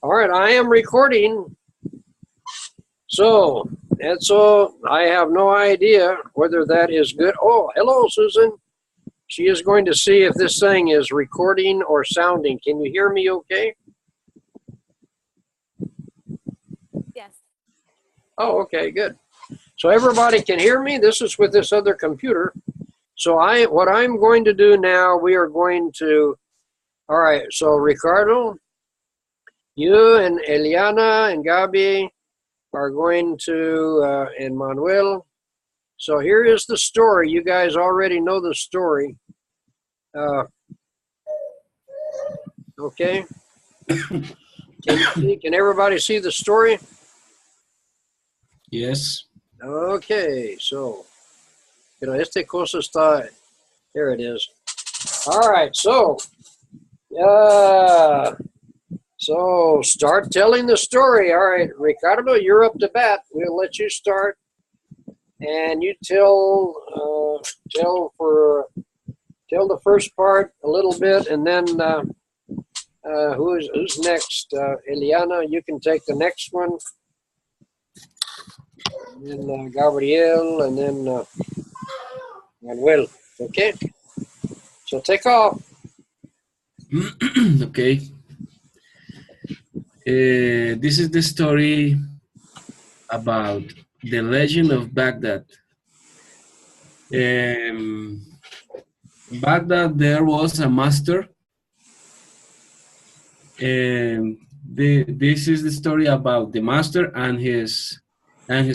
All right, I am recording. So, and so I have no idea whether that is good. Oh, hello, Susan. She is going to see if this thing is recording or sounding. Can you hear me okay? Yes. Oh, okay, good. So everybody can hear me. This is with this other computer. So what I'm going to do now, we are going to, all right, so Ricardo, you and Eliana and Gabi are going to, and Manuel. So here is the story. You guys already know the story. Okay. Can everybody see the story? Yes. Okay, so, pero este cosa está, there it is. All right, so start telling the story. All right, Ricardo, you're up to bat. We'll let you start, and you tell the first part a little bit, and then who's next? Eliana, you can take the next one, and then Gabriel, and then Manuel. Okay, so take off. Okay. This is the story about the legend of Baghdad. Baghdad, there was a master. This is the story about the master and his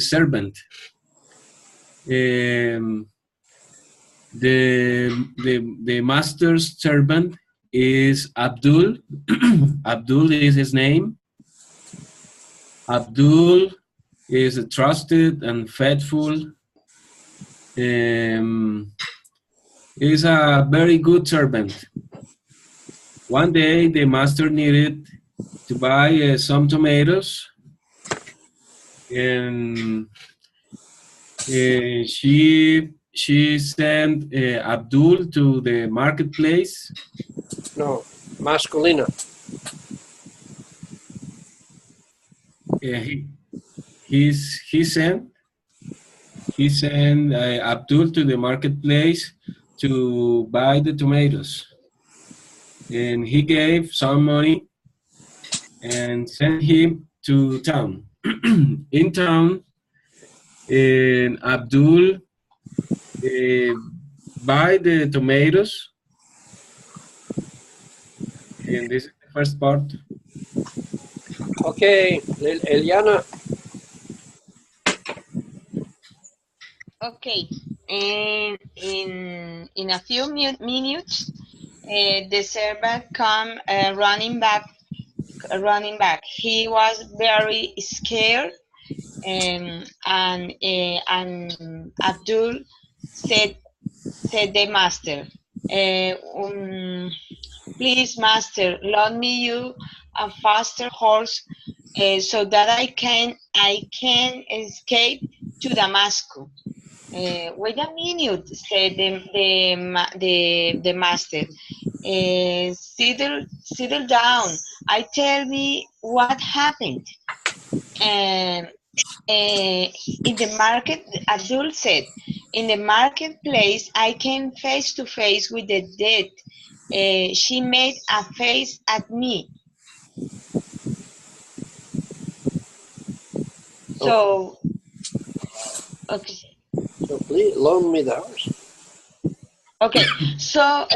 servant. The master's servant is Abdul. Abdul is his name. Abdul is a trusted and faithful. Is a very good servant. One day, the master needed to buy some tomatoes, and she sent Abdul to the marketplace. No, masculina. He sent Abdul to the marketplace to buy the tomatoes, and he gave some money and sent him to town. In town, Abdul buy the tomatoes, and this is the first part. Okay, Eliana. Okay. And in a few minutes, the servant come running back. He was very scared, and Abdul said the master, please, master, loan me you a faster horse so that I can escape to Damascus. Wait a minute, said the master. Settle down. Tell me what happened. In the market, Abdul said, in the marketplace, I came face to face with the dead. She made a face at me. So, okay. So please loan me the horse. Okay, so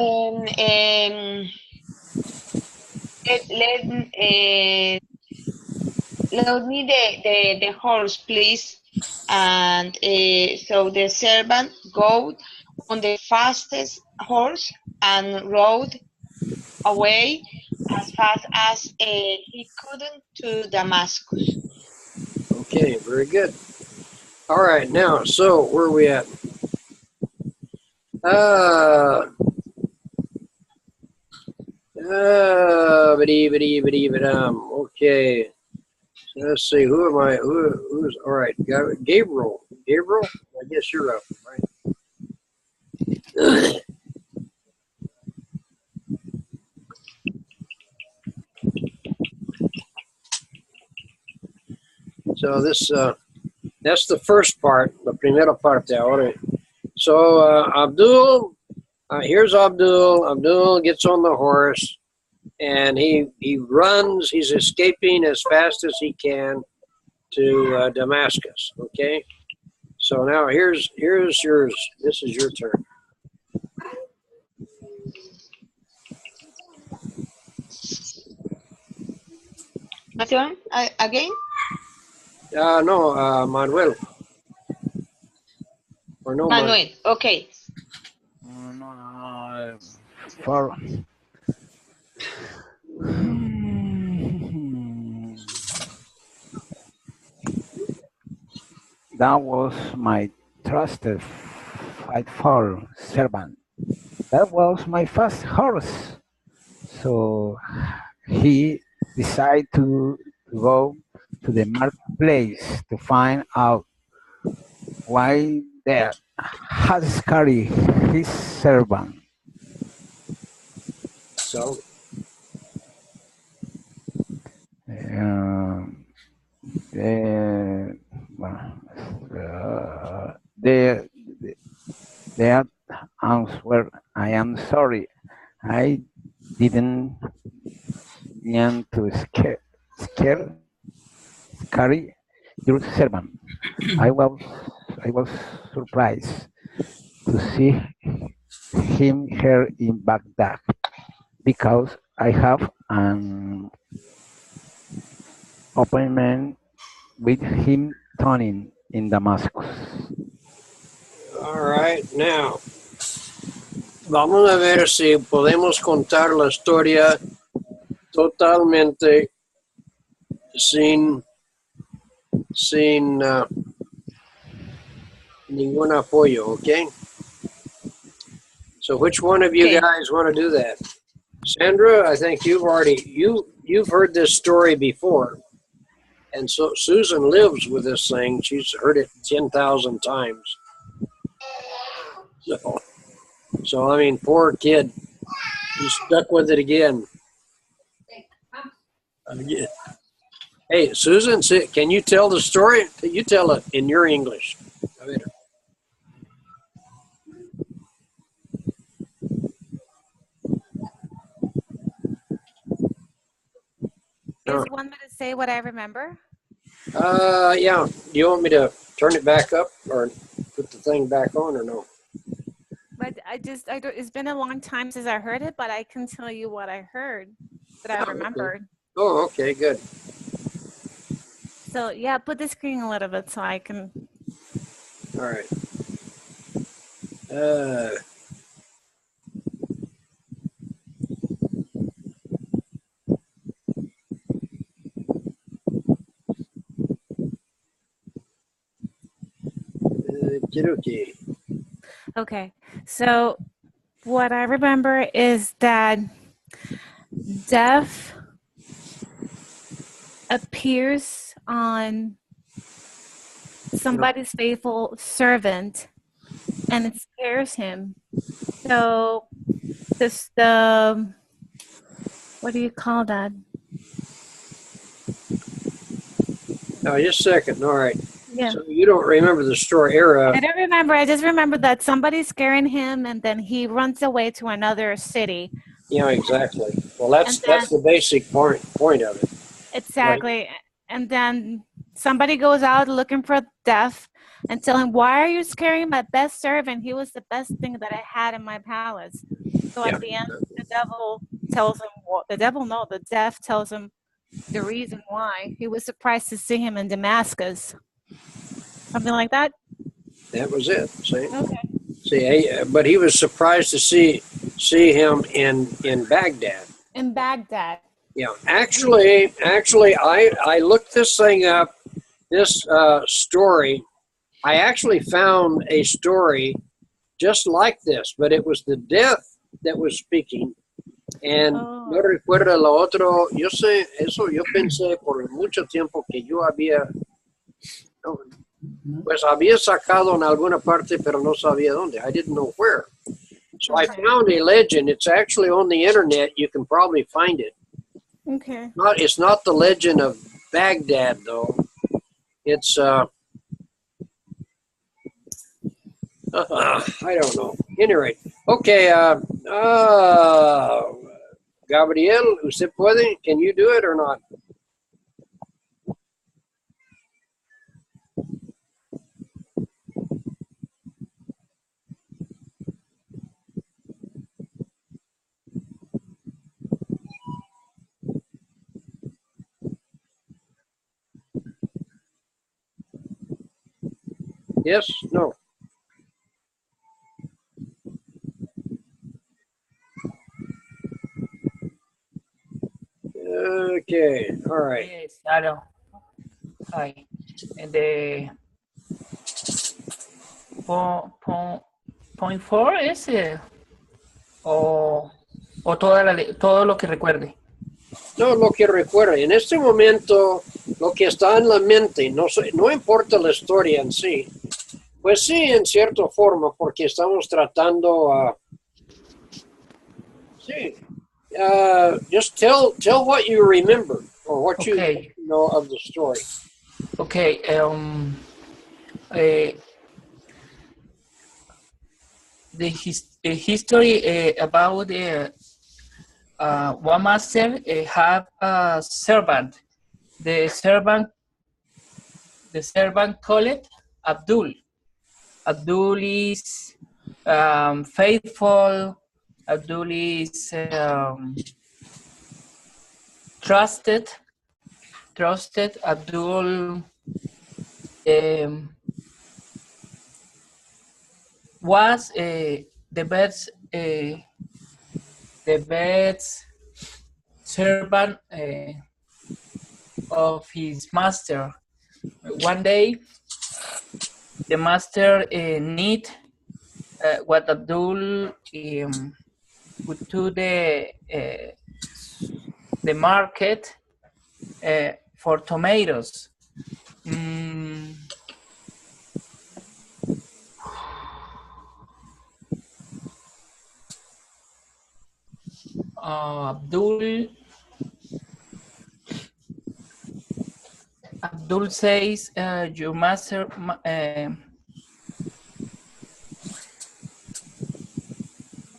load me the horse, please. And so the servant go on the fastest horse and rode away as fast as he couldn't to Damascus. Okay, very good. All right, now, so where are we at? Okay. So let's see, who am I? Who's all right? Gabriel. Gabriel? I guess you're up, right? So this, that's the first part, la primera parte. Ahora. So Abdul, here's Abdul. Abdul gets on the horse, and he runs. He's escaping as fast as he can to Damascus. Okay. So now here's yours. This is your turn. Again? No, Manuel. Or no, Manuel. Okay. No, for that was my trusted faithful servant. That was my first horse. So he decided to go to the marketplace to find out why there has carried his servant. So The, well, the, the answer, I am sorry. I didn't mean to scare your servant. I was surprised to see him here in Baghdad because I have an appointment with him turning in Damascus. all right, now vamos a ver si podemos contar la historia totalmente sin ningún apoyo, okay? So which one of you Okay. guys want to do that? Sandra, I think you've heard this story before. And so Susan lives with this thing. She's heard it 10,000 times. So I mean, poor kid. He's stuck with it again. Hey, Susan, can you tell the story? You tell it in your English. A ver. Is one minute to say what I remember? Yeah. Do you want me to turn it back up or put the thing back on or no? But I don't, it's been a long time since I heard it, but I can tell you what I heard that I remembered. Oh, okay, good. So yeah, put the screen a little bit so I can. All right. Kiruki. Okay, so what I remember is that death appears on somebody's faithful servant and it scares him. So what do you call that? No, just a second. All right. Yeah. So you don't remember the story era. I don't remember. I just remember that somebody's scaring him and then he runs away to another city. Yeah, exactly. Well, that's And then- the basic point of it. Exactly. Right. And then somebody goes out looking for death and tell him, why are you scaring my best servant? He was the best thing that I had in my palace. So Yeah. at the end, the devil tells him, the death tells him the reason why. He was surprised to see him in Damascus. Something like that? That was it. See? Okay. See, but he was surprised to see him in Baghdad. In Baghdad. Yeah, actually, I looked this thing up, this story. I actually found a story just like this, but it was the death that was speaking. And no recuerdo lo otro. Yo sé eso. Yo pensé por mucho tiempo que yo había sacado en alguna parte, pero no sabía dónde. I didn't know where. So I found a legend. It's actually on the internet. You can probably find it. Okay. It's not the legend of Baghdad, though. It's I don't know. Anyway, okay. Gabriel, ¿usted puede? Can you do it or not? Yes? No? Okay. All right. Yes, hello. Hi. And the point four es o todo lo que recuerde. No, lo que recuerde. En este momento, lo que está en la mente, no importa la historia en sí. Pues sí, en cierta forma, porque estamos tratando. Sí. Just tell what you remember or what you know of the story. Okay. The history about one master have a servant. The servant called Abdul. Abdul is faithful. Abdul is trusted. Abdul was the best servant of his master. One day, the master need what Abdul would to the market for tomatoes. Abdul says, your master,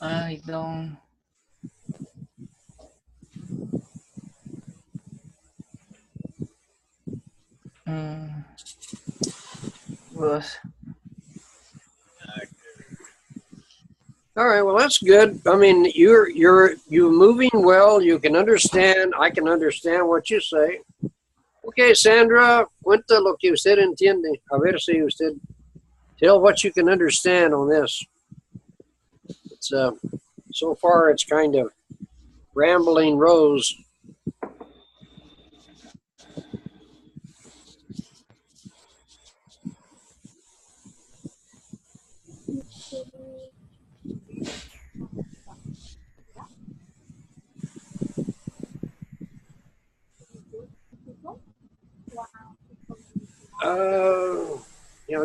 I don't. Was. All right, well that's good. I mean, you're moving well. You can understand. I can understand what you say. Okay, Sandra, cuenta lo que usted entiende. A ver si usted tell what you can understand on this. It's so far it's kind of rambling Rose.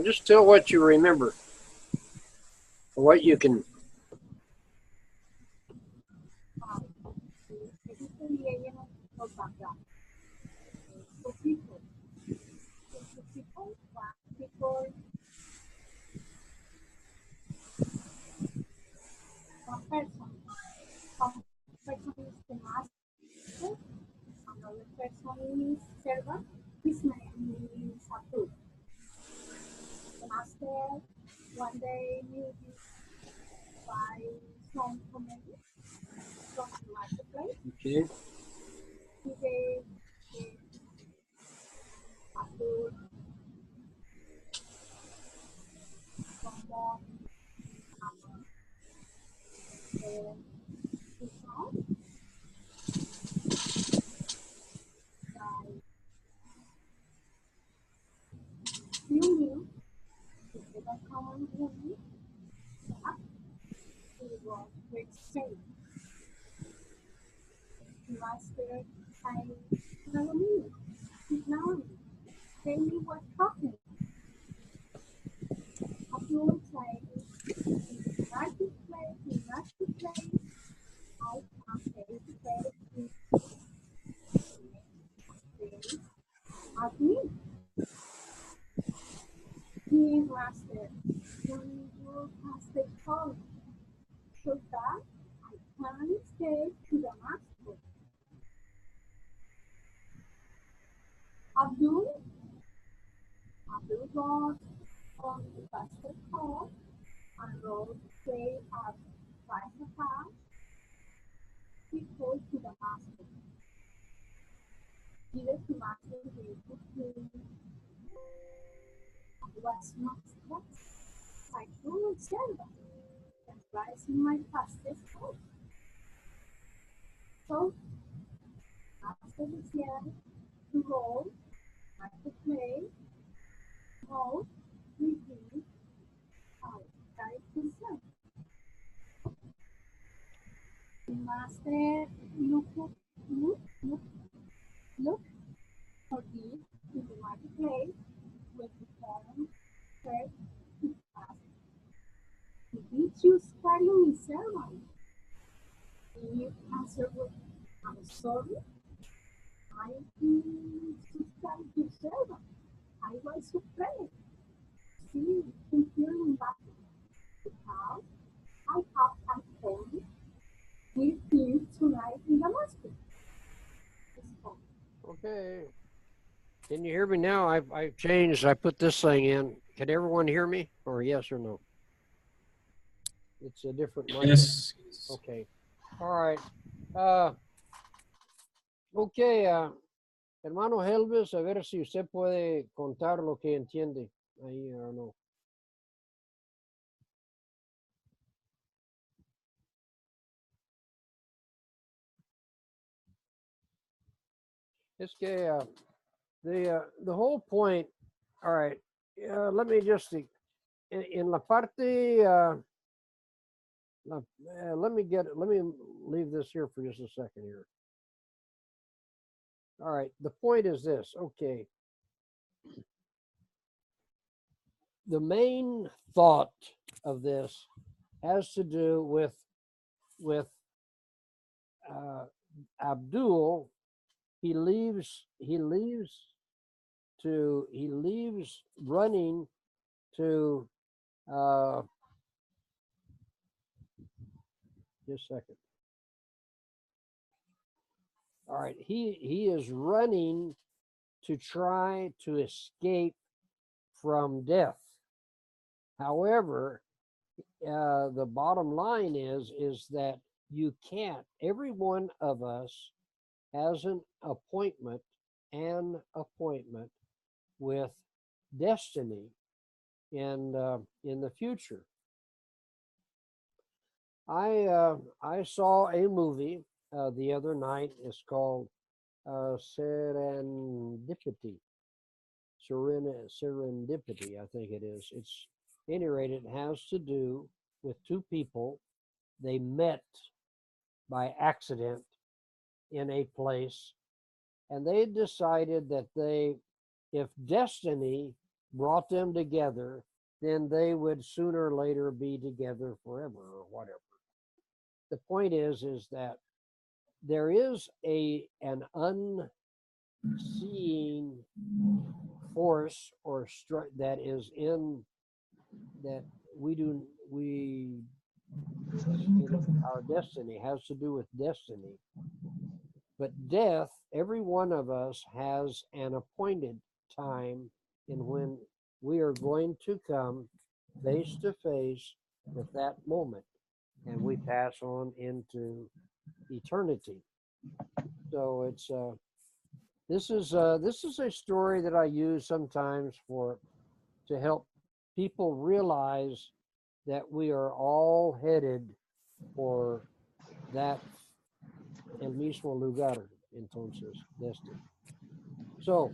Just tell what you remember, or what you can. Servant. His name is Abdul. The master one day needed to buy some tomatoes from the marketplace. Okay. He gave Abdul some more discount. Few knew if they don't come on woman, that he was to exchange. The master said, "Follow me, sit down, tell me what's happening." Abdul said, "In the marketplace, I am face to face with the next day at me." came to the master. Abdul got on the master's car and rode straight at 5 o'clock. He called to the master. Give the master gave to him. What's my true servant? And rising my fastest horse. So, after the year, to roll, like to play, mode, repeat, out, guide himself. The master look for this in the marketplace with the phone said to ask, did you carrying me servant? He answered with, I'm sorry, I didn't subscribe to servant. I was afraid. See, comparing back because I have an appointment with you tonight in the market. Okay. Can you hear me now? I've changed. I put this thing in. Can everyone hear me? Or yes or no? It's a different mic. Yes. Okay. All right. Okay. Hermano Helvis, a ver si usted puede contar lo que entiende ahí o no. Es que the whole point, all right, let me just see. In la parte, let me leave this here for just a second here. All right, the point is this, okay. The main thought of this has to do with Abdul. He leaves running to just a second. All right, he is running to try to escape from death. However, the bottom line is that you can't. Every one of us has an appointment with destiny in the future. I saw a movie the other night. It's called Serendipity. Serendipity, I think it is. It's at any rate, it has to do with two people. They met by accident in a place, and they decided that if destiny brought them together, then they would sooner or later be together forever or whatever. The point is that there is an unseeing force or that is in that our destiny has to do with destiny. But death, every one of us has an appointed time in when we are going to come face to face with that moment, and we pass on into eternity. So it's this is a story that I use sometimes to help people realize that we are all headed for that el mismo lugar, entonces, destiny. So,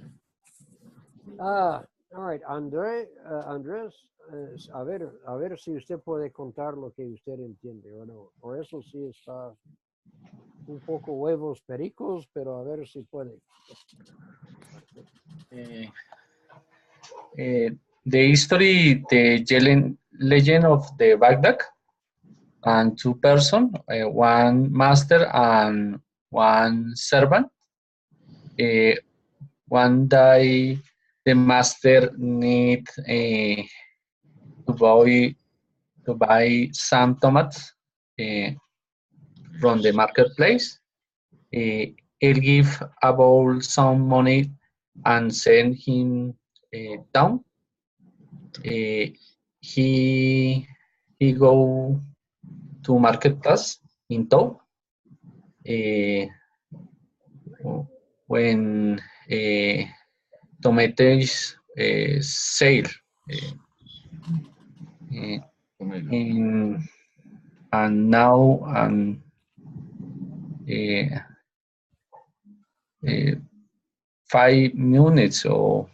all right, Andrés, a ver si usted puede contar lo que usted entiende o no. Por eso sí está un poco huevos pericos, pero a ver si puede. The history, the legend of the Baghdad, and two person, one master and one servant. One day, the master need to buy some tomatoes from the marketplace. He'll give about some money and send him down. He go to marketplace in tow. When tomatoes sale and now 5 minutes or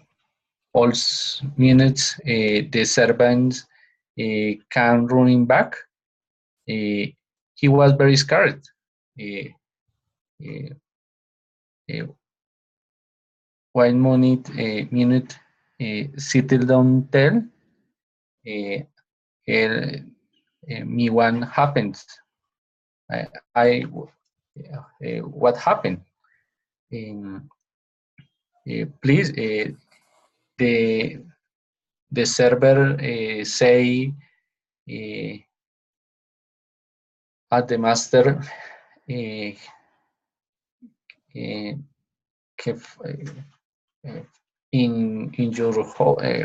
all minutes the servants can running back. He was very scared. 1 minute settle down tell me what happened. What happened? Please, the server say at the master in your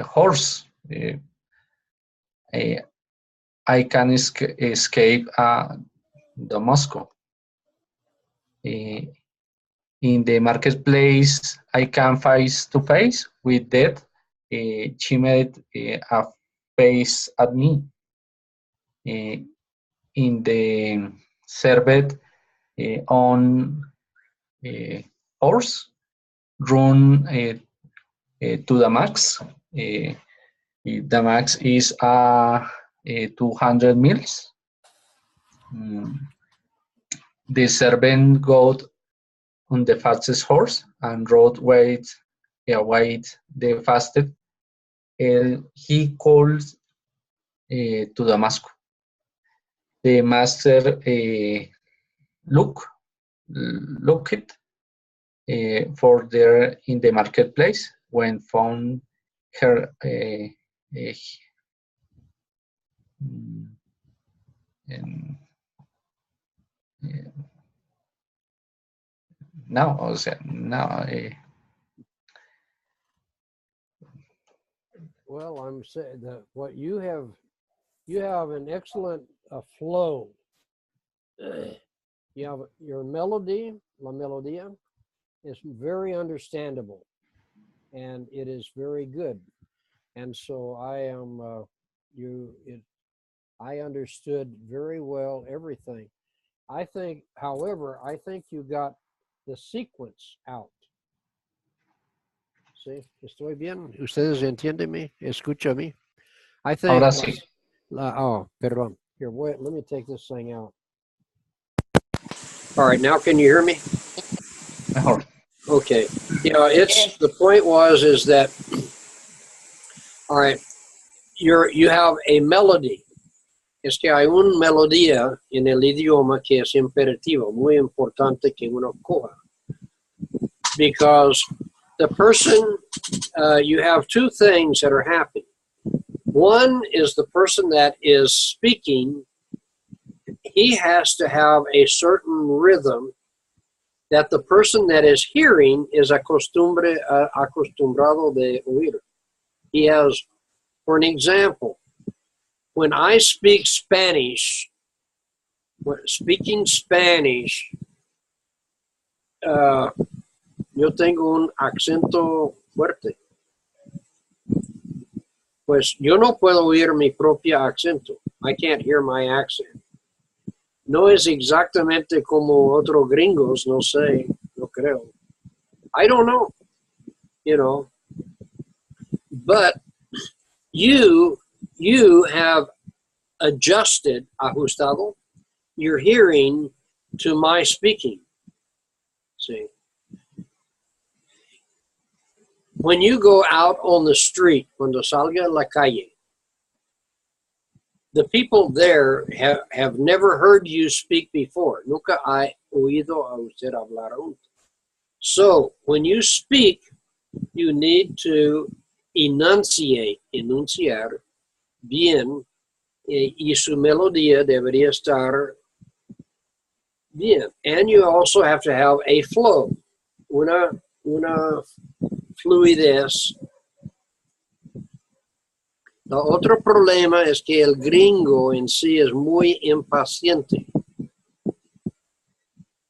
horse. I can escape the Moscow. In the marketplace, I can face to face with death. She made a face at me. In the served on horse, run to the max. The max is 200 miles. The servant got on the fastest horse and rode wait the fastest. He calls to Damascus. The master looked for there in the marketplace when found her now, Well, I'm saying that what you have an excellent flow. You have your melody, la melodía, is very understandable, and it is very good. And so I am I understood very well everything. I think, however, I think you got the sequence out. ¿Sí? ¿Estoy bien? ¿Ustedes entienden? ¿Escúchame? I think. ahora sí. Oh, perdón. Here, wait, let me take this thing out. All right, now can you hear me? Mejor. Okay. It's the point is that, all right, you have a melody. Es que hay una melodía en el idioma que es imperativo, muy importante que uno coja. Because the person, you have two things that are happening. One is the person that is speaking, he has to have a certain rhythm that the person that is hearing is acostumbrado de oír. He has, for an example, when I speak Spanish, speaking Spanish, yo tengo un acento fuerte. Pues yo no puedo oír mi propio acento. I can't hear my accent. No es exactamente como otros gringos, no sé, no creo. I don't know, But you have adjusted, ajustado, your hearing to my speaking. See? When you go out on the street, cuando salga a la calle, the people there have never heard you speak before. Nunca he oído a usted hablar aún. So when you speak, you need to enunciar bien, y su melodía debería estar Bien. And you also have to have a flow, una fluidez. El otro problema es que el gringo en sí es muy impaciente.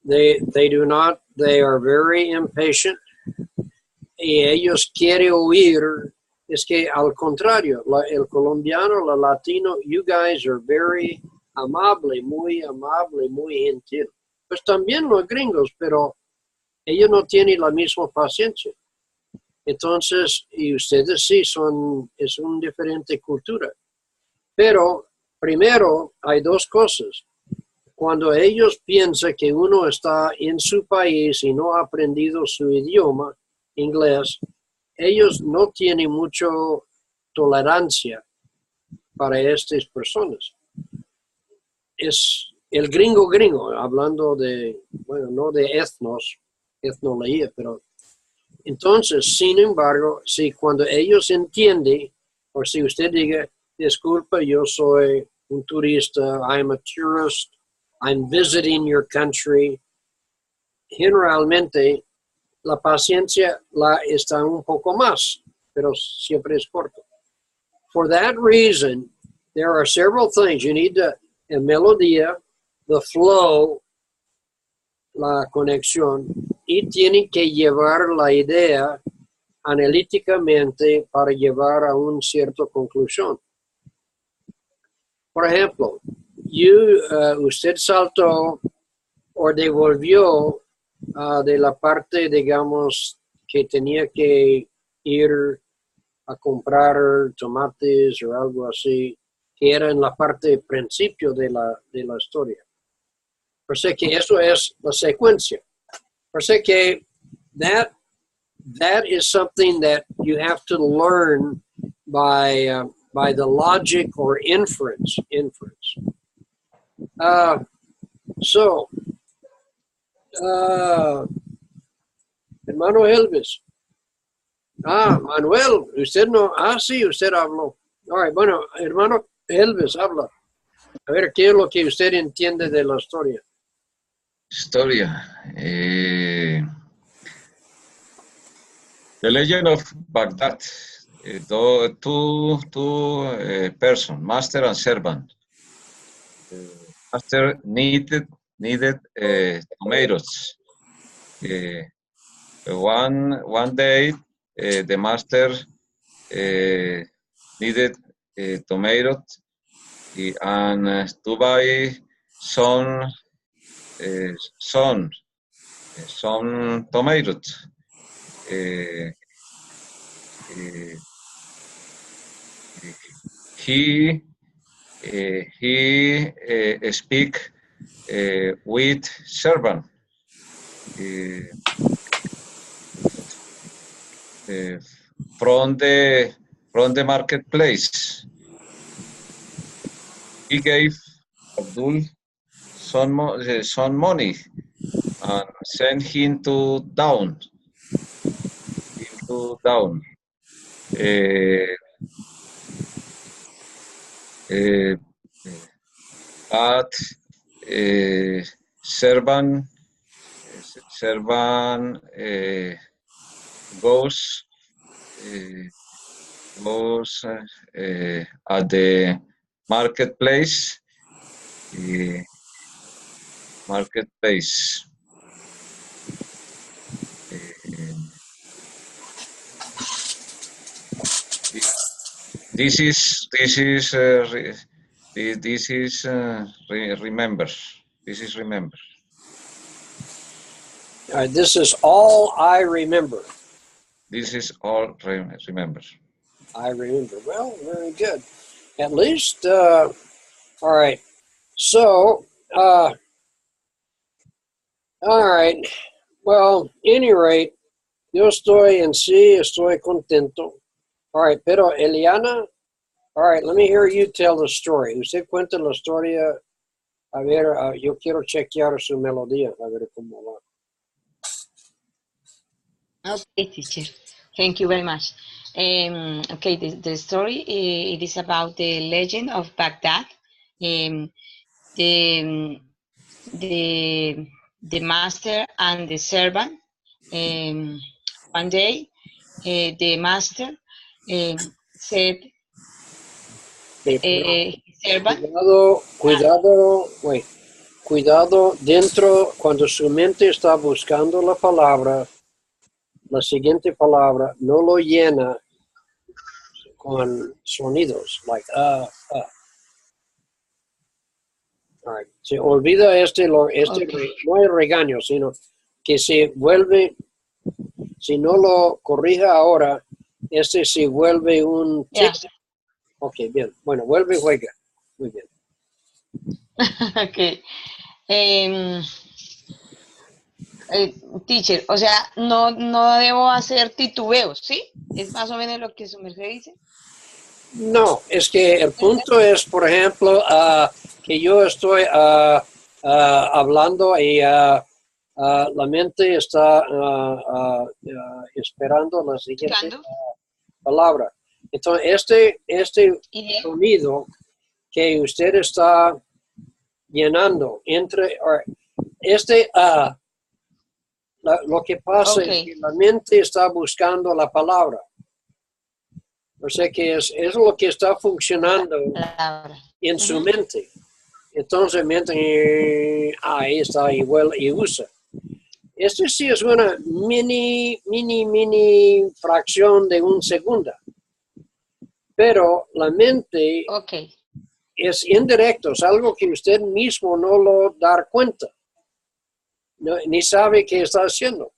They are very impatient. Y ellos quieren oír, es que al contrario, el colombiano, el latino, you guys are very amable, muy gentil. Pues también los gringos, pero ellos no tienen la misma paciencia. Entonces, y ustedes sí es una diferente cultura. Pero primero hay dos cosas. Cuando ellos piensan que uno está en su país y no ha aprendido su idioma, inglés, ellos no tienen mucha tolerancia para estas personas. Es el gringo, hablando de, bueno, no de etnología, pero entonces, sin embargo, si cuando ellos entienden, o si usted diga, disculpa, yo soy un turista, I'm a tourist, I'm visiting your country, generalmente la paciencia está un poco más, pero siempre es corto. For that reason, there are several things. You need a melodía, the flow, la conexión, y tiene que llevar la idea analíticamente para llevar a una cierta conclusión. Por ejemplo, usted saltó o devolvió de la parte, digamos, que tenía que ir a comprar tomates o algo así, que era en la parte principio de la historia. Por eso que eso es la secuencia. Por eso que that is something that you have to learn by the logic or inference. Hermano Elvis. Manuel, usted no. Sí, usted habló. All right, bueno, hermano Elvis, habla. A ver, ¿qué es lo que usted entiende de la historia? The Legend of Baghdad. Two persons, master and servant. Master needed tomatoes. One day, the master needed tomatoes and to buy some tomatoes. He speak with servant from the marketplace. He gave Abdul some money and sent him to down. But servant goes at the marketplace. This is remember. This is remember. This is all I remember. This is all remember. I remember. Well, very good. At least, all right. So, all right. Well, any rate, yo estoy contento. All right, pero Eliana, all right, let me hear you tell the story. Usted cuenta la historia. A ver, yo quiero chequear su melodía, a ver cómo va. Okay, teacher. Thank you very much. Okay, the story it is about the legend of Baghdad. The the master and the servant. One day, the master said, servant, cuidado dentro cuando su mente está buscando la palabra, la siguiente palabra, no lo llena con sonidos, like, All right. Se olvida no hay regaño, sino que se vuelve, si no lo corrija ahora, se vuelve un tic. yeah. Ok, bien. Bueno, vuelve y juega. Muy bien. Ok. Teacher, o sea, no debo hacer titubeos, ¿sí? Es más o menos lo que su merced dice. No, es que el punto es, por ejemplo, que yo estoy hablando y la mente está esperando la siguiente palabra. Entonces, este sonido que usted está llenando entre lo que pasa es que la mente está buscando la palabra. O sea que es lo que está funcionando en su mente. Entonces, ahí está igual y usa. Esto sí es una mini fracción de un segundo. Pero la mente es indirecto, es algo que usted mismo no lo da cuenta. No, ni sabe qué está haciendo.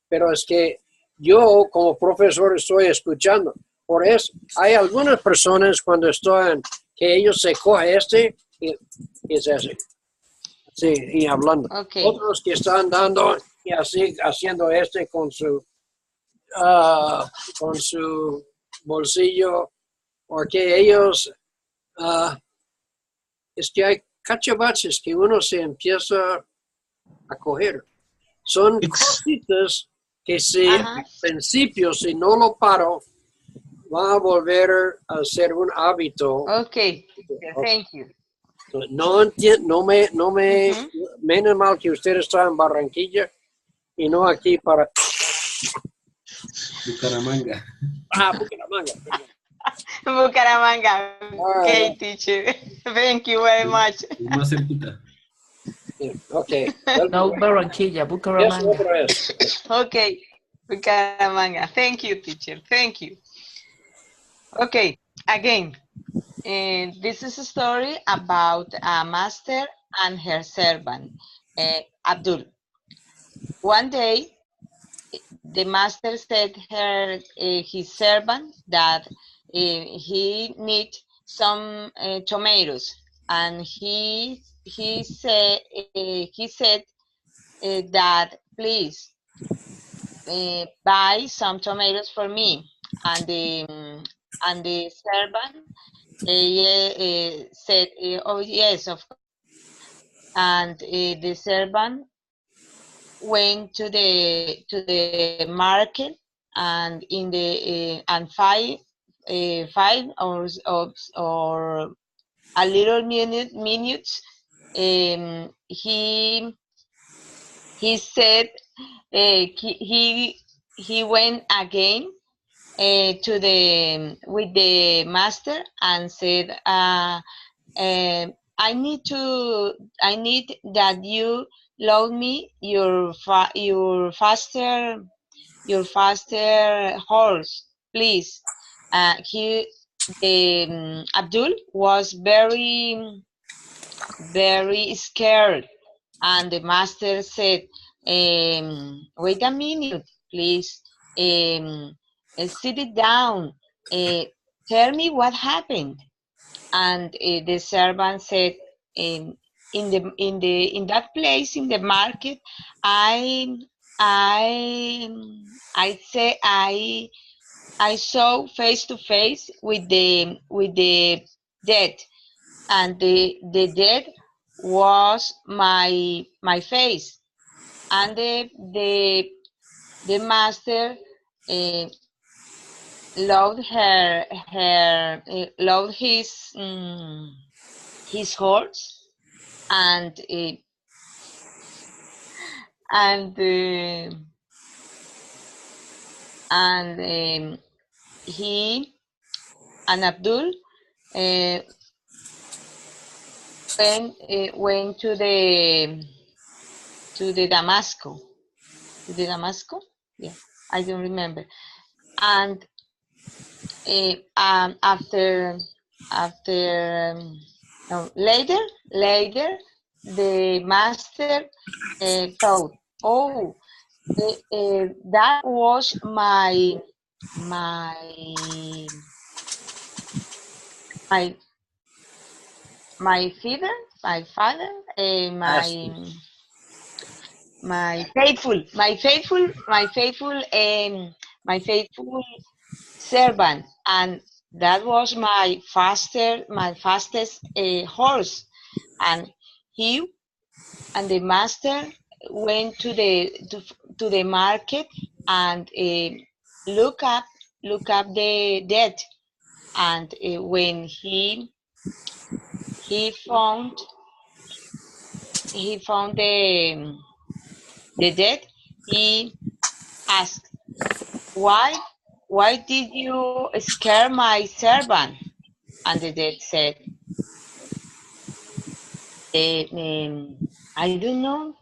Pero es que yo como profesor estoy escuchando. Por eso hay algunas personas cuando están, que ellos se cogen y es así. Sí, y hablando. Otros que están dando y así haciendo con su bolsillo, porque ellos es que hay cachabaches que uno se empieza a coger. Son cositas que si al principio, si no lo paro, va a volver a ser un hábito. Ok, thank you. No entiendo, menos mal que usted está en Barranquilla y no aquí para Bucaramanga. Bucaramanga. Bucaramanga. Okay, teacher. Thank you very much. Más cerquita. Okay. No, Barranquilla, Bucaramanga. Okay, Bucaramanga. Thank you, teacher. Thank you. Okay, again, this is a story about a master and her servant, Abdul. One day, the master said his servant that he need some tomatoes, and he said that please buy some tomatoes for me, and the servant said, oh yes, of course. And the servant went to the market, and in the and 5 or a little minutes, he said he went again with the master and said, I need that you load me your faster horse, please. Abdul was very scared, and the master said, wait a minute, please. Sit it down. Tell me what happened. And the servant said, in that place in the market, I saw face to face with the dead, and the dead was my face, and the master loved loved his horse, and and he and Abdul went to the Damasco. To the Damasco? Yeah, I don't remember. And after no, later the master thought, oh, that was my my my father, my faithful servant, and that was my fastest horse, and he and the master went to the market and look up the dead, and when he found the dead, he asked, why did you scare my servant? And the dead said, I don't know,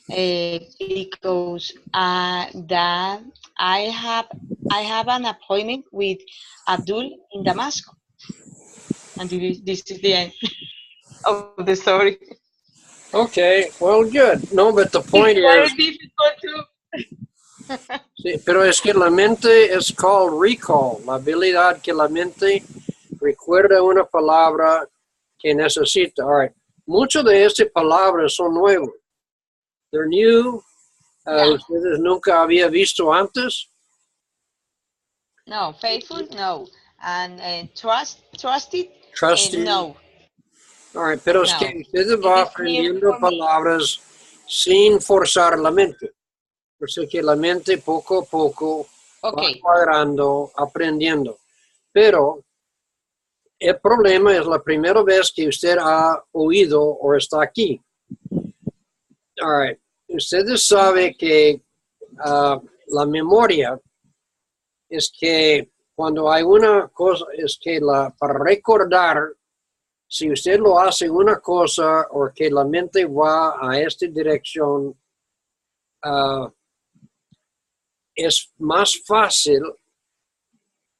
because that I have an appointment with Abdul in Damascus. And this is the end of the story. Okay, well, good. No, but the point It's very is, difficult to. sí, pero es que la mente es called recall, la habilidad que la mente recuerda una palabra que necesita. All right. Muchas de estas palabras son nuevas. They're new. Yeah. ¿Ustedes nunca había visto antes? No, faithful, no. And trusted, Trusted. no. All right, pero es No. que usted It va is new aprendiendo for me. palabras sin forzar la mente. Por eso que la mente poco a poco va Okay. cuadrando, aprendiendo. Pero el problema es la primera vez que usted ha oído o está aquí. All right. Ustedes saben que la memoria es que cuando hay una cosa, es que para recordar, si usted lo hace una cosa o que la mente va a esta dirección, es más fácil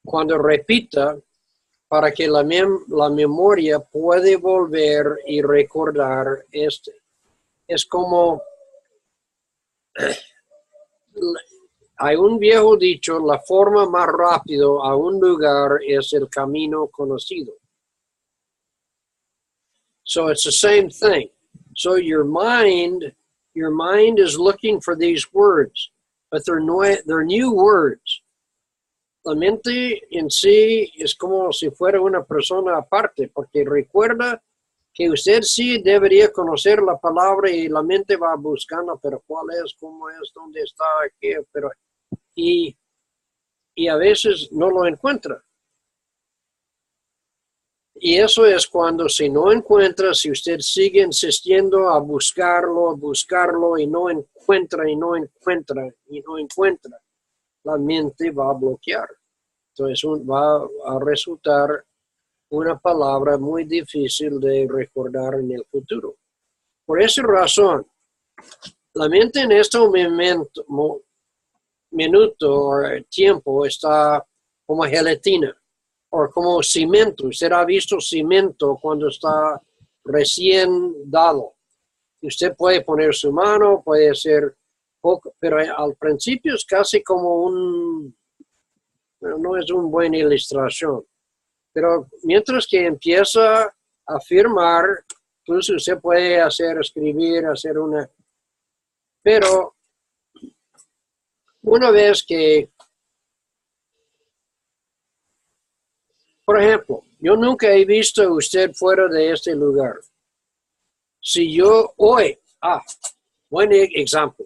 cuando repita para que la memoria puede volver y recordar este. Es como, hay un viejo dicho, la forma más rápido a un lugar es el camino conocido. So it's the same thing. So your mind is looking for these words, but they're new words. La mente en sí es como si fuera una persona aparte, porque recuerda que usted sí debería conocer la palabra y la mente va buscando, pero cuál es, cómo es, dónde está, qué, pero y a veces no lo encuentra. Y eso es cuando si no encuentra, si usted sigue insistiendo a buscarlo y no encuentra, la mente va a bloquear. Entonces va a resultar una palabra muy difícil de recordar en el futuro. Por esa razón, la mente en este minuto o tiempo está como gelatina o como cemento. Usted ha visto cemento cuando está recién dado. Usted puede poner su mano, puede hacer poco, pero al principio es casi como no es una buena ilustración. Pero mientras que empieza a firmar, incluso usted puede escribir, hacer una. Pero una vez que, por ejemplo, yo nunca he visto a usted fuera de este lugar. Si yo hoy, buen ejemplo,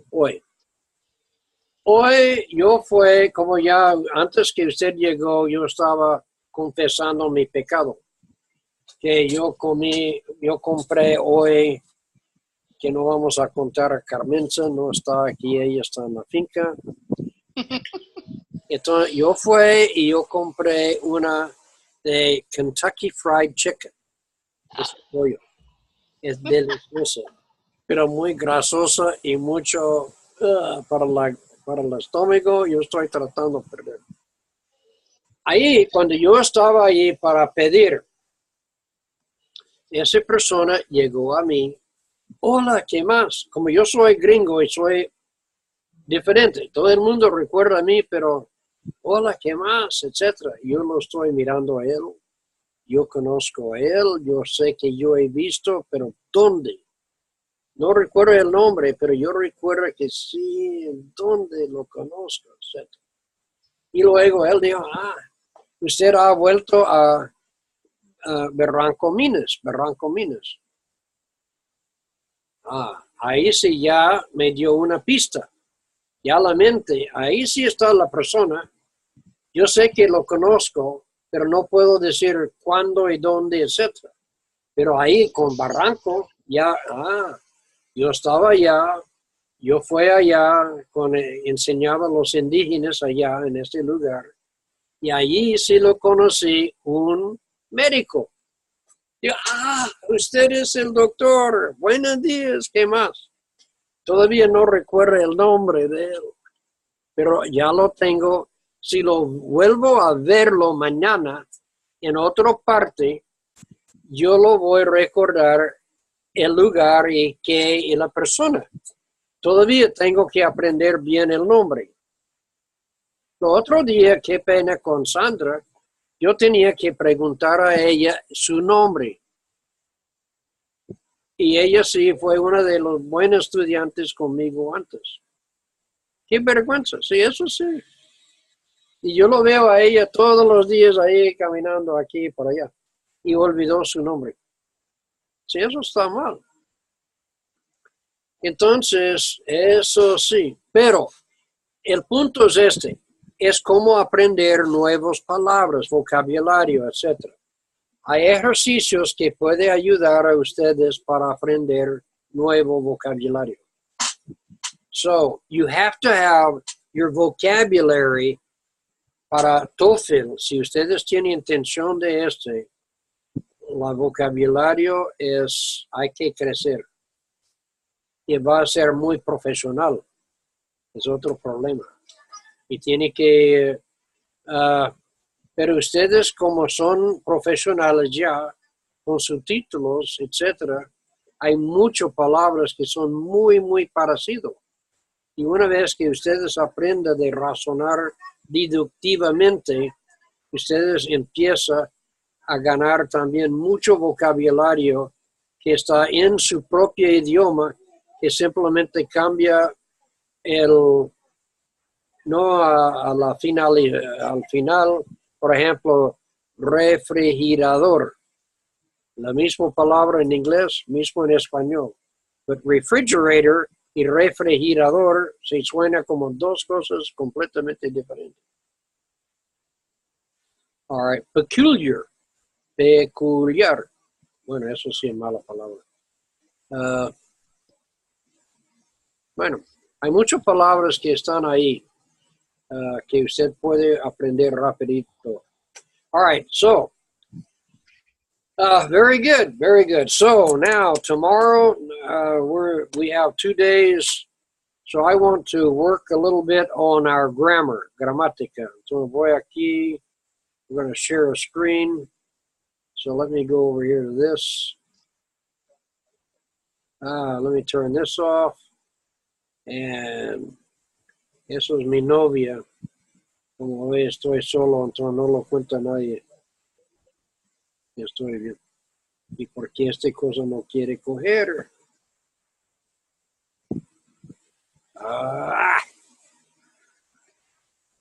hoy yo fue como ya antes que usted llegó, yo estaba confesando mi pecado. Que yo compré hoy que no vamos a contar a Carmenza, no está aquí, ella está en la finca. Entonces yo fui y yo compré una de Kentucky Fried Chicken. Es pollo. Es deliciosa, pero muy grasosa y mucho para el estómago. Yo estoy tratando de perder. Ahí, cuando yo estaba ahí para pedir, esa persona llegó a mí. Hola, ¿qué más? Como yo soy gringo y soy diferente, todo el mundo recuerda a mí, pero hola, ¿qué más? Etcétera. Yo lo estoy mirando a él. Yo conozco a él, yo sé que yo he visto, pero ¿dónde? No recuerdo el nombre, pero yo recuerdo que sí, ¿dónde lo conozco? Etcétera. Y luego él dijo, usted ha vuelto a Barranco Minas. Ahí sí ya me dio una pista. Ya la mente, ahí sí está la persona. Yo sé que lo conozco, pero no puedo decir cuándo y dónde, etcétera. Pero ahí con Barranco, ya, yo estaba allá, yo fui allá, enseñaba a los indígenas allá en este lugar, y allí sí lo conocí un médico. Yo, usted es el doctor, buenos días, ¿qué más? Todavía no recuerdo el nombre de él, pero ya lo tengo. Si lo vuelvo a verlo mañana en otra parte, yo lo voy a recordar el lugar y la persona. Todavía tengo que aprender bien el nombre. El otro día, qué pena con Sandra, yo tenía que preguntar a ella su nombre. Y ella sí fue una de los buenos estudiantes conmigo antes. Qué vergüenza, sí, eso sí. Y yo lo veo a ella todos los días ahí caminando aquí y por allá. Y olvidó su nombre. Sí, eso está mal. Entonces, eso sí. Pero el punto es este. Es cómo aprender nuevas palabras, vocabulario, etc. Hay ejercicios que pueden ayudar a ustedes para aprender nuevo vocabulario. So, you have to have your vocabulary para TOEFL. Si ustedes tienen intención de el vocabulario hay que crecer. Y va a ser muy profesional. Es otro problema. Y tiene que... pero ustedes como son profesionales ya, con sus títulos, etcétera, hay muchas palabras que son muy, muy parecidas. Y una vez que ustedes aprendan de razonar deductivamente, ustedes empiezan a ganar también mucho vocabulario que está en su propio idioma, que simplemente cambia no al final, por ejemplo, refrigerador. La misma palabra en inglés, mismo en español. But refrigerator y refrigerador se suena como dos cosas completamente diferentes. All right, peculiar. Peculiar. Bueno, eso sí es mala palabra. Bueno, hay muchas palabras que están ahí que usted puede aprender rapidito. All right, so, very good, very good. So now, tomorrow, we have 2 days, so I want to work a little bit on our grammar, gramática. So voy aquí, we're going to share a screen. So let me go over here to this. Let me turn this off. And eso es mi novia. Como ve, estoy solo, entonces no lo cuenta nadie. Estoy bien. ¿Y por qué esta cosa no quiere coger?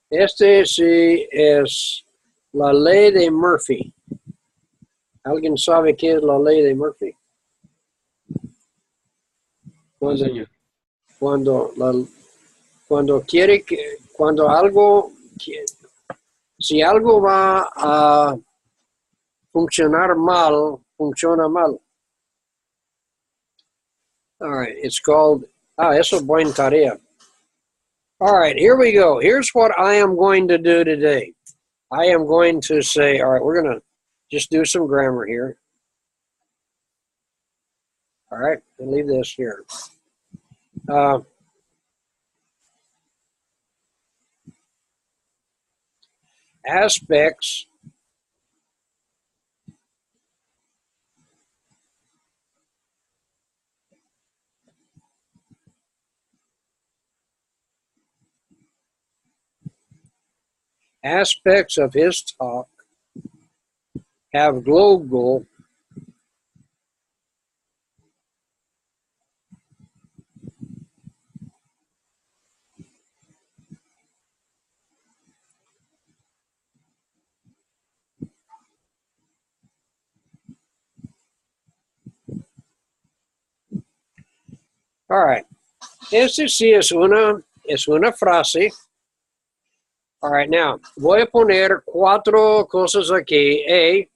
Este sí es la ley de Murphy. ¿Alguien sabe qué es la ley de Murphy? No, señor. Cuando quiere que, cuando algo, si algo va a funcionar mal, funciona mal. All right, it's called, eso buen tarea. All right, here we go. Here's what I am going to do today. I am going to say, all right, we're going to just do some grammar here. All right, and leave this here. Aspects of his talk have global All right. Este sí es una frase. All right, now, voy a poner 4 cosas aquí. A,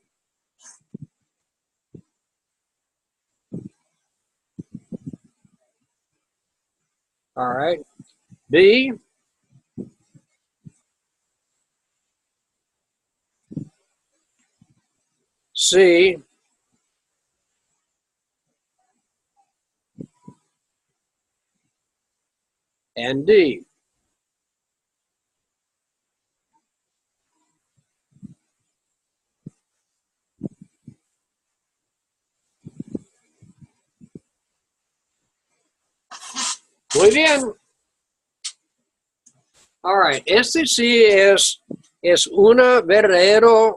all right. B, C, and D. Muy bien. All right, este sí es una verdadera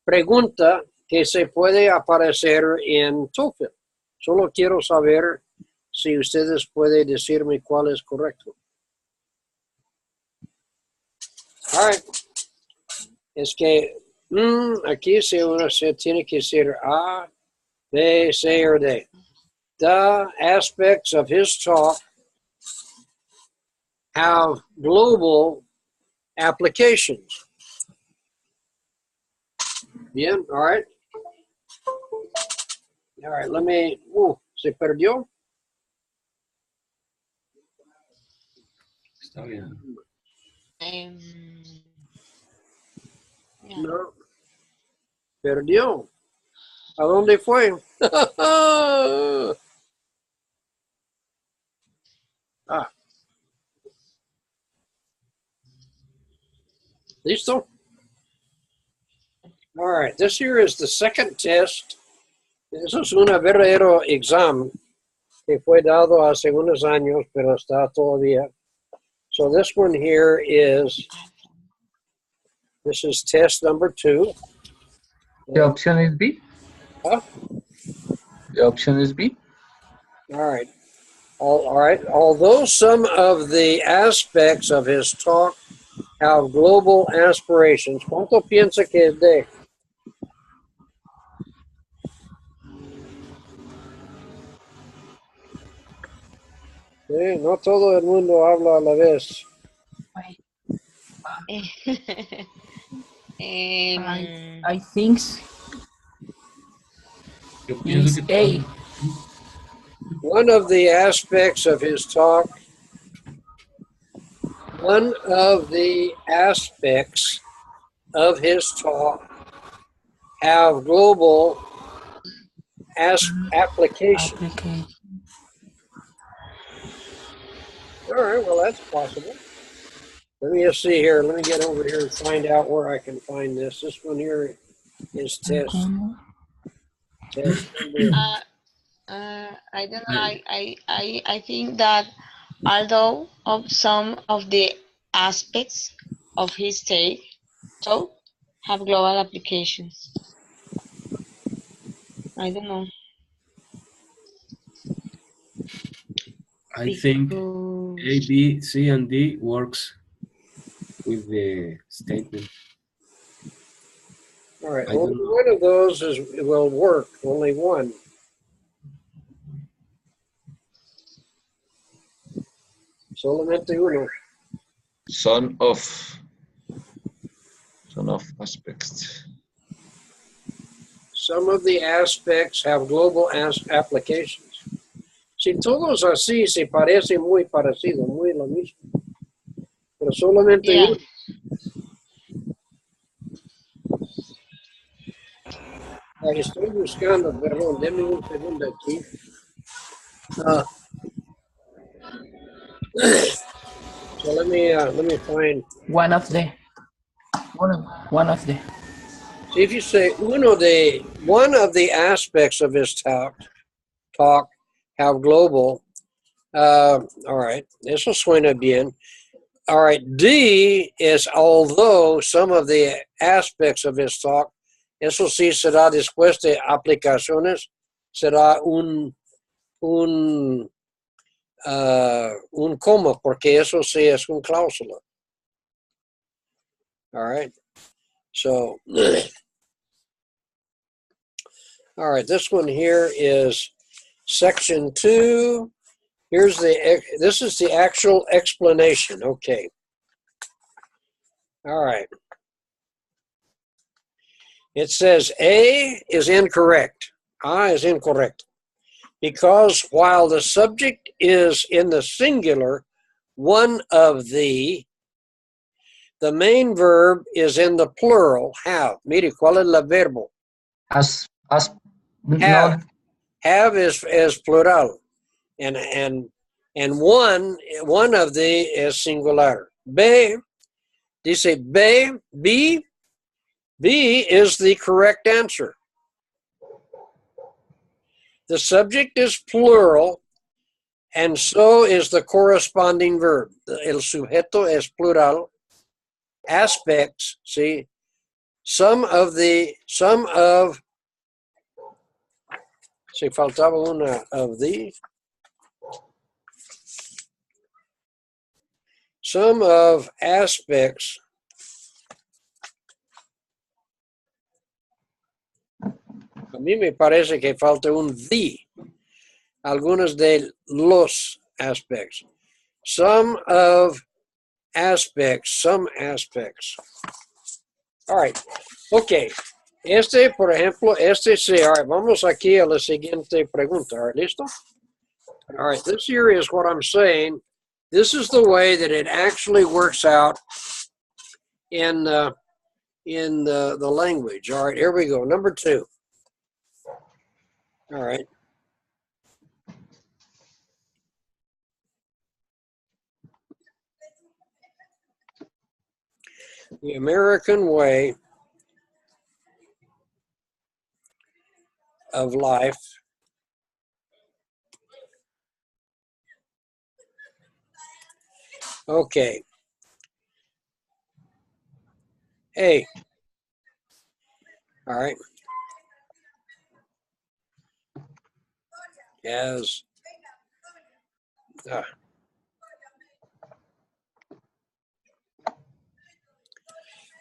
pregunta que se puede aparecer en TOEFL. Solo quiero saber si ustedes pueden decirme cuál es correcto. All right. Es que aquí se tiene que decir A, B, C, or D. The aspects of his talk have global applications. Bien, all right. All right, let me, se perdió. Está bien. Yeah. No, perdió. ¿A dónde fue? ¿Listo? All right, this here is the second test. Eso es un verdadero examen que fue dado hace unos años, pero está todavía. So this one here this is test number 2. The option is B. Huh? The option is B. All right. All right. Although some of the aspects of his talk have global aspirations, ¿cuánto piensa que es de? No todo el mundo habla a la vez. I think Yo pienso it's que A. One of the aspects of his talk have global applications. Okay. All right, well, that's possible. Let me just see here. Let me get over here and find out where I can find this. This one here is test. I don't know. I think that although of some of the aspects of his talk have global applications. I don't know. I think A, B, C, and D works with the statement. All right, only one of those will work, only one. Solamente uno. Son of aspects. Some of the aspects have global applications. Si todos así se parece muy parecido, muy lo mismo. Pero solamente Yeah. uno. Ahí estoy buscando, perdón, denme un segundo aquí. Ah, so let me find. One of the. One of the. See, if you say one of the aspects of his talk have global. All right, eso suena bien. All right, D is although some of the aspects of his talk, eso sí será después de aplicaciones, será un coma, porque eso sí es un cláusula. All right, so, all right, this one here is section 2. This is the actual explanation. Okay. All right. It says A is incorrect. A is incorrect. Because while the subject is in the singular, one of the main verb is in the plural, have. Mire, ¿cuál es el verbo? As Have. no, Have is plural. And one of the is singular. B, dice B is the correct answer. The subject is plural, and so is the corresponding verb. El sujeto es plural. Aspects, see, some of, se faltaba una of the, some of aspects a mí me parece que falta un the. Algunos de los aspects. Some of aspects, some aspects. All right. Okay. Por ejemplo, sí. All right. Vamos aquí a la siguiente pregunta. All right. ¿Listo? All right. This here is what I'm saying. This is the way that it actually works out in the language. All right. Here we go. Number 2. All right. The American way of life okay. A. All right.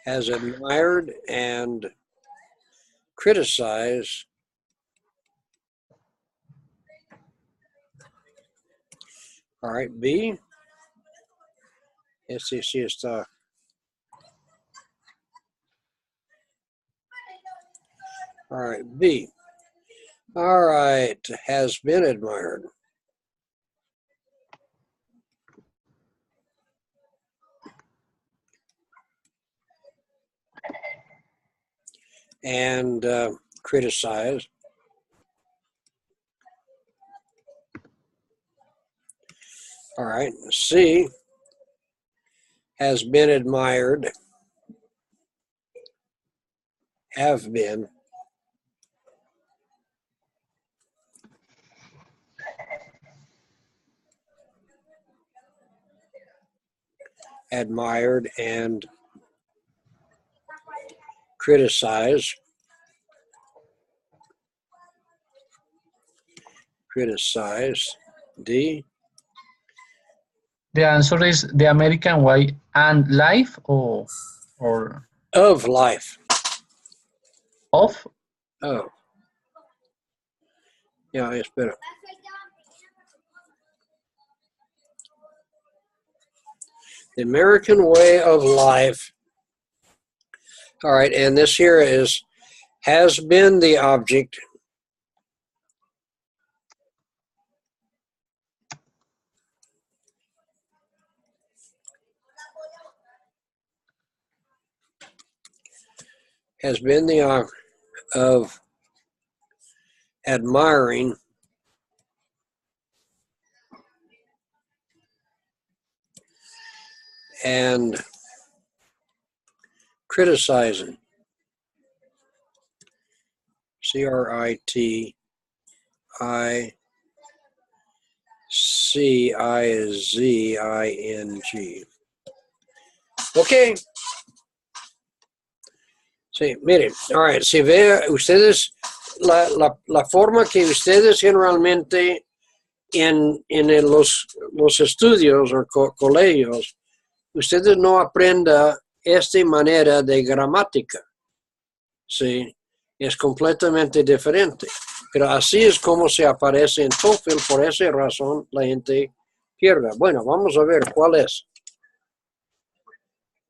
Has admired and criticized all right, B. Este sí está. All right, B. All right, has been admired. And criticized. All right, C. Has been admired. Have been. Admired and criticized. Criticized. D. the answer is the American way and life or Of life. of. Oh. Yeah, it's better. The American way of life. All right, and this here is has been the object. has been the object of admiring and criticizing. CRITICIZING. Okay. Sí, miren, all right, si ve ustedes la forma que ustedes generalmente en los estudios o colegios, ustedes no aprenda esta manera de gramática, ¿sí? Es completamente diferente. Pero así es como se aparece en TOEFL, por esa razón la gente pierde. Bueno, vamos a ver cuál es.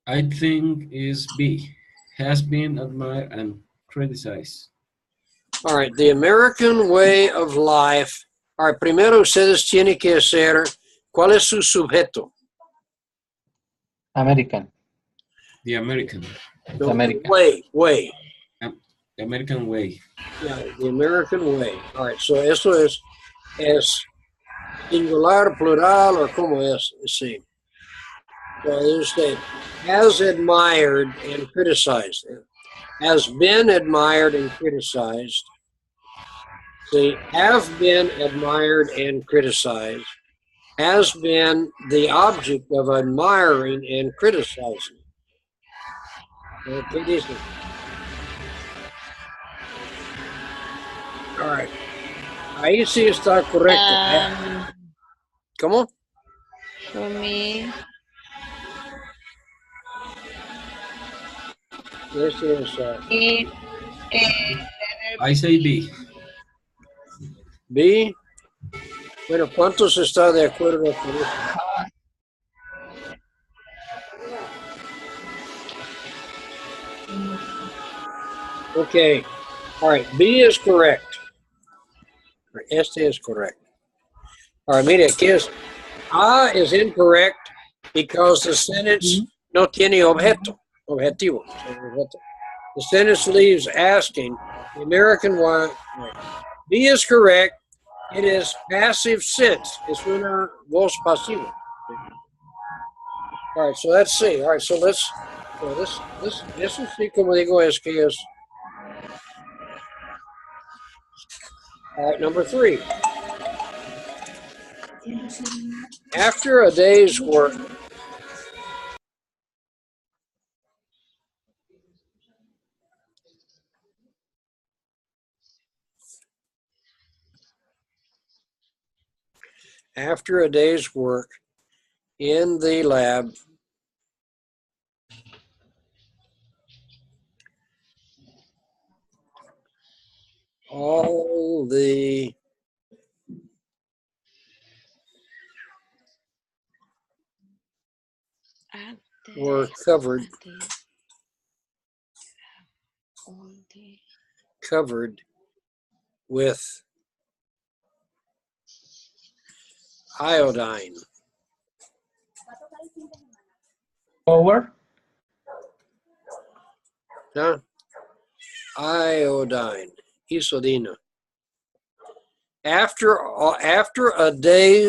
I think is B. Has been admired and criticized. All right, the American way of life. All right, primero ustedes tienen que hacer, ¿cuál es su sujeto? American. The American. No, American. Way. The American way. Yeah, the American way. All right, so eso es singular, plural, o cómo es, sí. So usted has admired and criticized. Has been admired and criticized. See, have been admired and criticized. Has been the object of admiring and criticizing. ¿Qué dice? All right. Ahí sí está correcto. ¿Cómo? For me, Ese es I say B. B. Bueno, ¿cuántos está de acuerdo con eso? Okay. All right. B is correct. Este es correct. All right, mire, aquí es A is incorrect because the sentence no tiene objetivo. The sentence leaves asking, the American one. B is correct. It is passive sense. Es una voz pasiva. All right, so let's see. All right, so let's. Eso sí, como digo, es que es. All right, number 3. After a day's work. After a day's work in the lab, all the were covered with iodine. Cover. Huh? Iodine, isodina. After a day,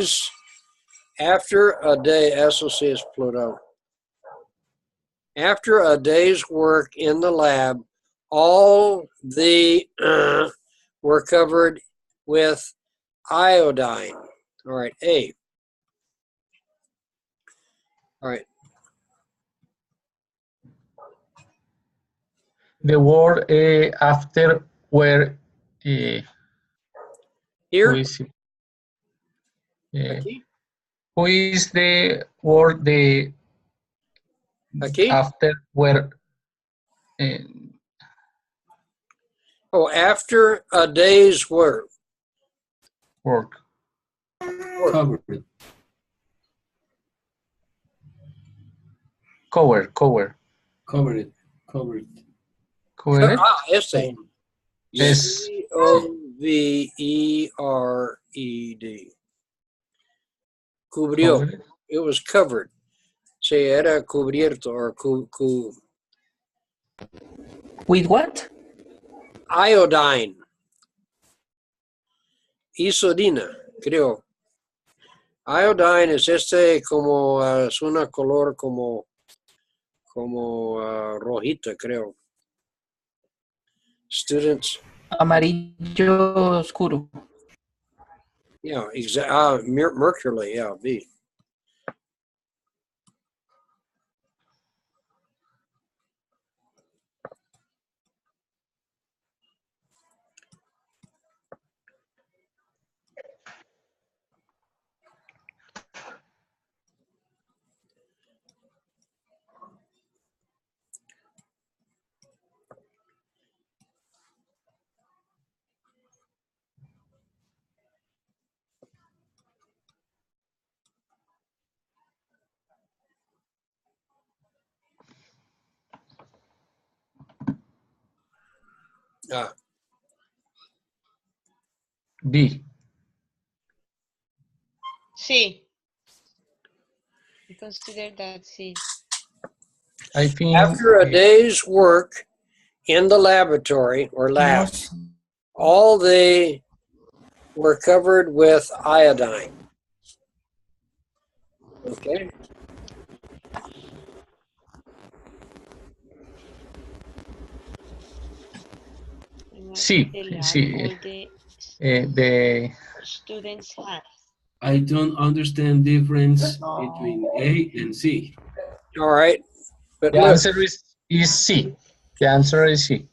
eso sí es plural. After a day's work in the lab, all the were covered with iodine. All right, A. All right. The word after were Here? who is it? Aquí? Who is the word the Aquí? after were Oh, after a day's work. work? Covered. Cover. Covered. Covered. Ese. Yes. Covered. Cubrió. Covered. It was covered. Se era cubierto or With what? Iodine. Isodina, creo. Iodine es como, es una color como rojita, creo. Students. Amarillo oscuro. Yeah, mercury, yeah, B. Ah, B. C. I consider that C. I think after a day's work in the laboratory or lab, No, all they were covered with iodine. Okay. C. The lab, C. all the The students have. I don't understand difference between A and C. All right. But the look, answer is C. The answer is C.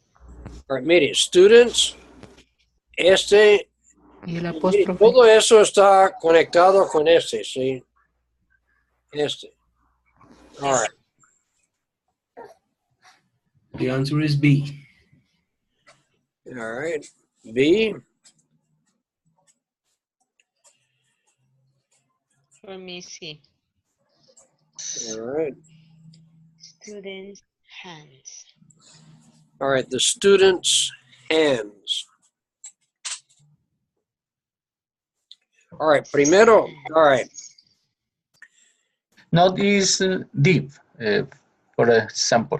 all right, mire, students, y el mire, apóstrofe. todo eso está conectado con este, ¿sí? Este. All right. The answer is B. All right. B. For me, C. All right. Students' hands. All right. The students' hands. All right. Primero. All right. Not is deep, for example.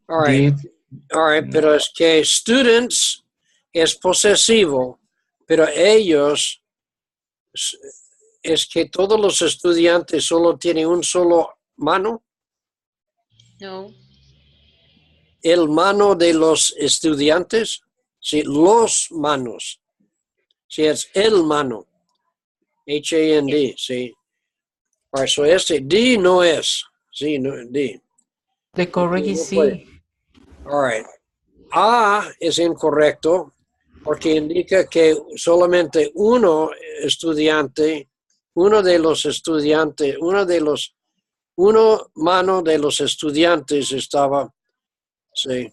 All right. Deep, All right. Pero es que students es posesivo, pero ellos es que todos los estudiantes solo tienen un solo mano. No. El mano de los estudiantes, sí, los manos, sí, es el mano, H-A-N-D, sí. All right, so este D no es, sí, no, D. The correct No is puede. C. All right. A es incorrecto porque indica que solamente uno estudiante, uno mano de los estudiantes estaba, sí.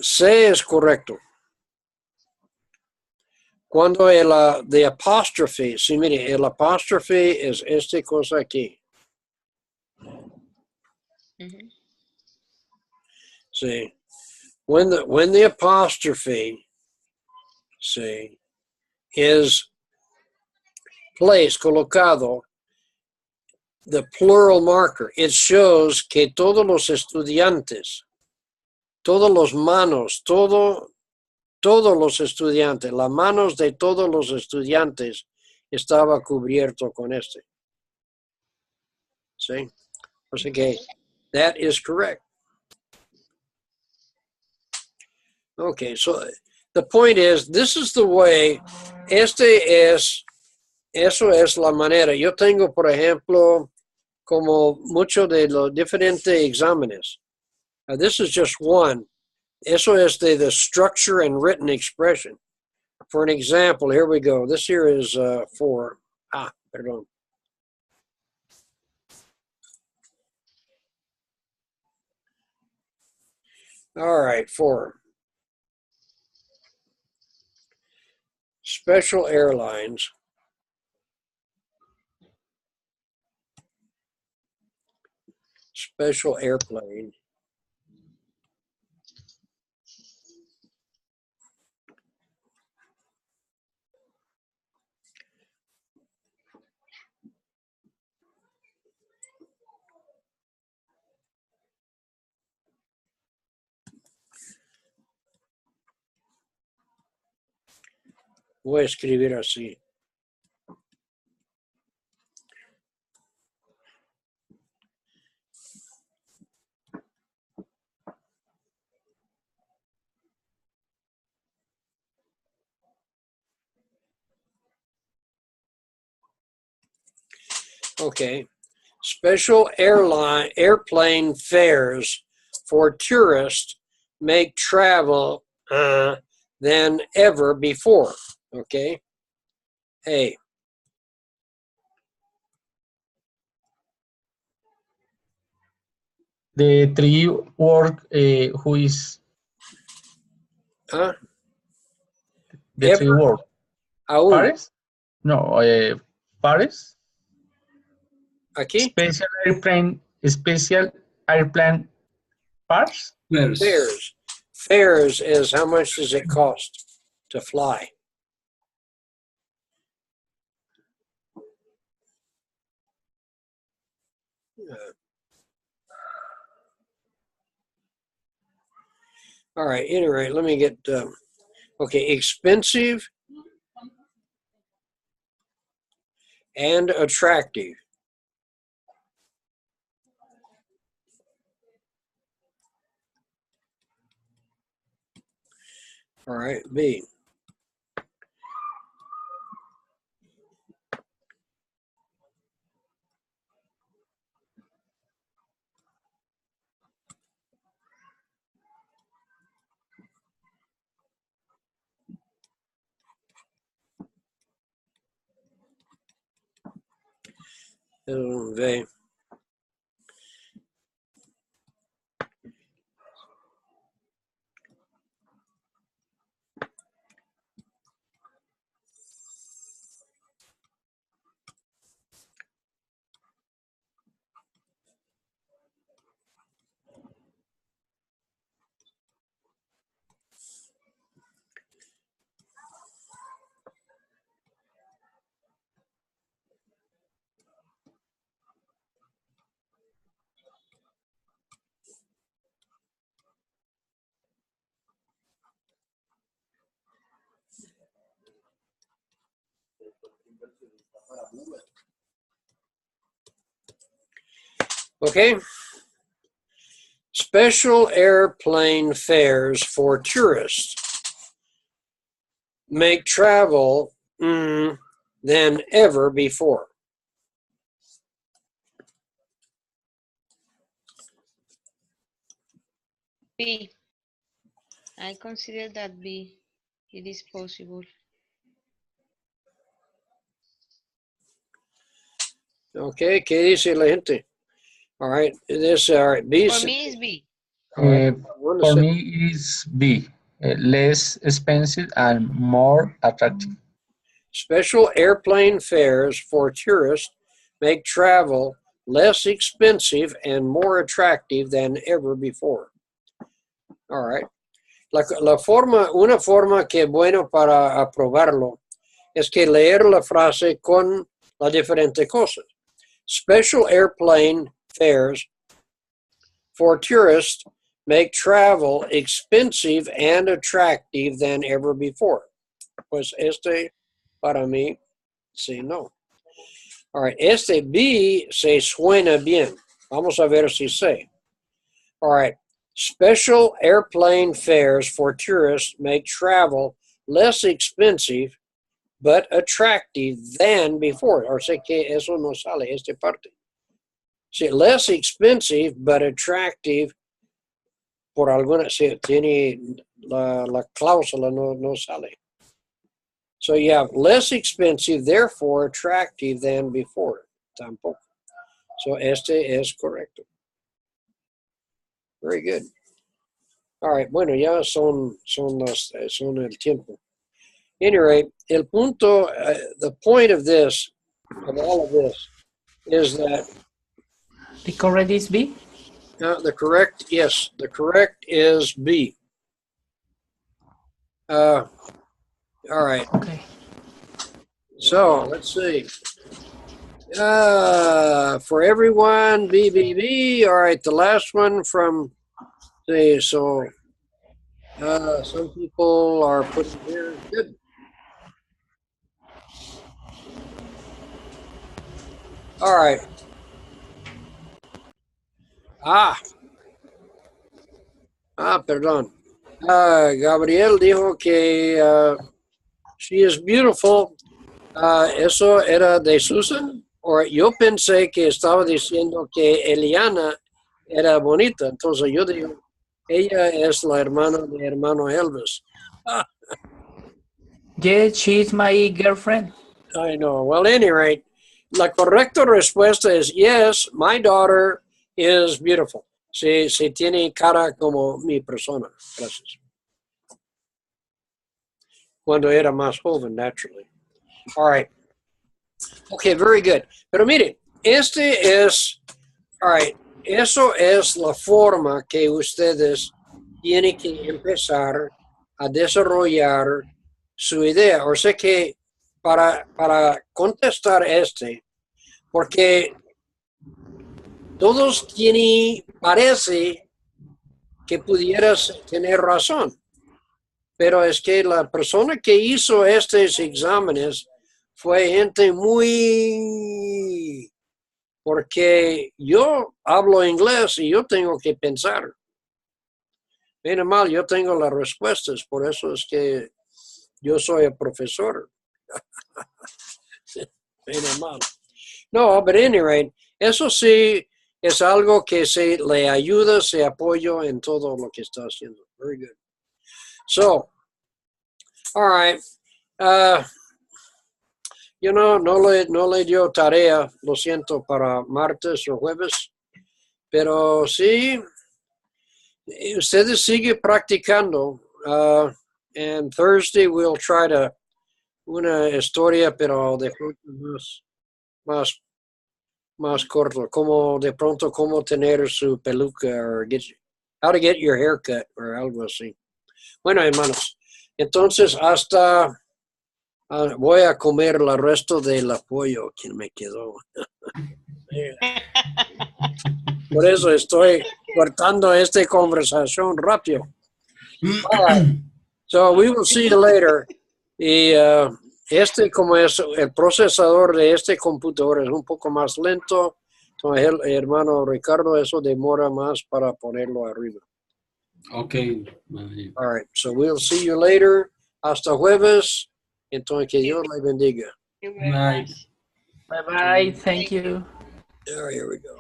C es correcto. Cuando el de apóstrofe, sí, mire, el apóstrofe es esta cosa aquí. Sí. When the apostrophe, see, is placed, colocado, the plural marker, it shows que todos los estudiantes, todos los manos, todos los estudiantes, las manos de todos los estudiantes estaba cubierto con este. See? Así que that is correct. Okay, so the point is, this is the way, eso es la manera. Yo tengo, por ejemplo, como muchos de los diferentes exámenes. This is just one. Eso es de the structure and written expression. For an example, here we go. This here is for, perdón. All right, for special airlines. Special airplane. Voy a escribir así. Okay. Special airplane fares for tourists make travel than ever before. Okay. Hey. The three word who is Huh? the three Ever? word. Aún. Paris? No, Paris. Aquí? Special airplane parts. Fares. Fares is how much does it cost to fly? All right, anyway, let me get, okay, expensive and attractive. All right, B. B. Okay. Special airplane fares for tourists make travel than ever before. B. I consider that B. It is possible. Okay, ¿qué dice la gente? All right, this, all right, B. For me, it's B. All right, For me, it is B. Less expensive and more attractive. Special airplane fares for tourists make travel less expensive and more attractive than ever before. All right. Una forma que es bueno para aprobarlo es que leer la frase con las diferentes cosas. Special airplane fares for tourists make travel expensive and attractive than ever before. Pues para mí, sí, no. All right, B se suena bien. Vamos a ver si sé. All right, special airplane fares for tourists make travel less expensive but attractive than before. O sea que eso no sale, esta parte. Sí, less expensive but attractive por alguna, sí, tiene la cláusula no sale. So you have less expensive, therefore attractive than before. Tampoco. So este es correcto. Very good. All right, bueno, ya son el tiempo. Anyway, el punto, the point of this, of all of this, is that The correct is B? the correct is B. All right. Okay. So let's see. For everyone, B. All right, the last one from, so some people are putting here. Good. All right. Perdón. Gabriel dijo que she is beautiful. ¿Eso era de Susan? O yo pensé que estaba diciendo que Eliana era bonita. Entonces yo digo, ella es la hermana de hermano Elvis. Yes, she's my girlfriend. I know. Well, at any rate, la correcta respuesta es yes, my daughter is beautiful. Se tiene cara como mi persona. Gracias. Cuando era más joven, naturally. All right. Okay, very good. Pero mire, all right, eso es la forma que ustedes tienen que empezar a desarrollar su idea. O sea que para contestar porque todos parece que pudieras tener razón, pero es que la persona que hizo estos exámenes fue gente porque yo hablo inglés y yo tengo que pensar. Menos mal, yo tengo las respuestas, por eso es que yo soy el profesor. Menos mal. No, but at any rate, eso sí es algo que se le ayuda, se apoya en todo lo que está haciendo. Very good. So, all right. No le dio tarea, lo siento, para martes o jueves, pero sí, ustedes siguen practicando. And Thursday we'll try una historia, pero de pronto más corto, como de pronto cómo tener su peluca o how to get your haircut o algo así. Bueno, hermanos, entonces hasta voy a comer el resto del pollo que me quedó. Por eso estoy cortando esta conversación rápido. All right. So we will see you later. Y como es el procesador de este computador es un poco más lento, entonces el hermano Ricardo, eso demora más para ponerlo arriba. Okay. All right. So we'll see you later. Hasta jueves. Entonces que Dios le bendiga. Bye bye. Thank you. All right, here we go.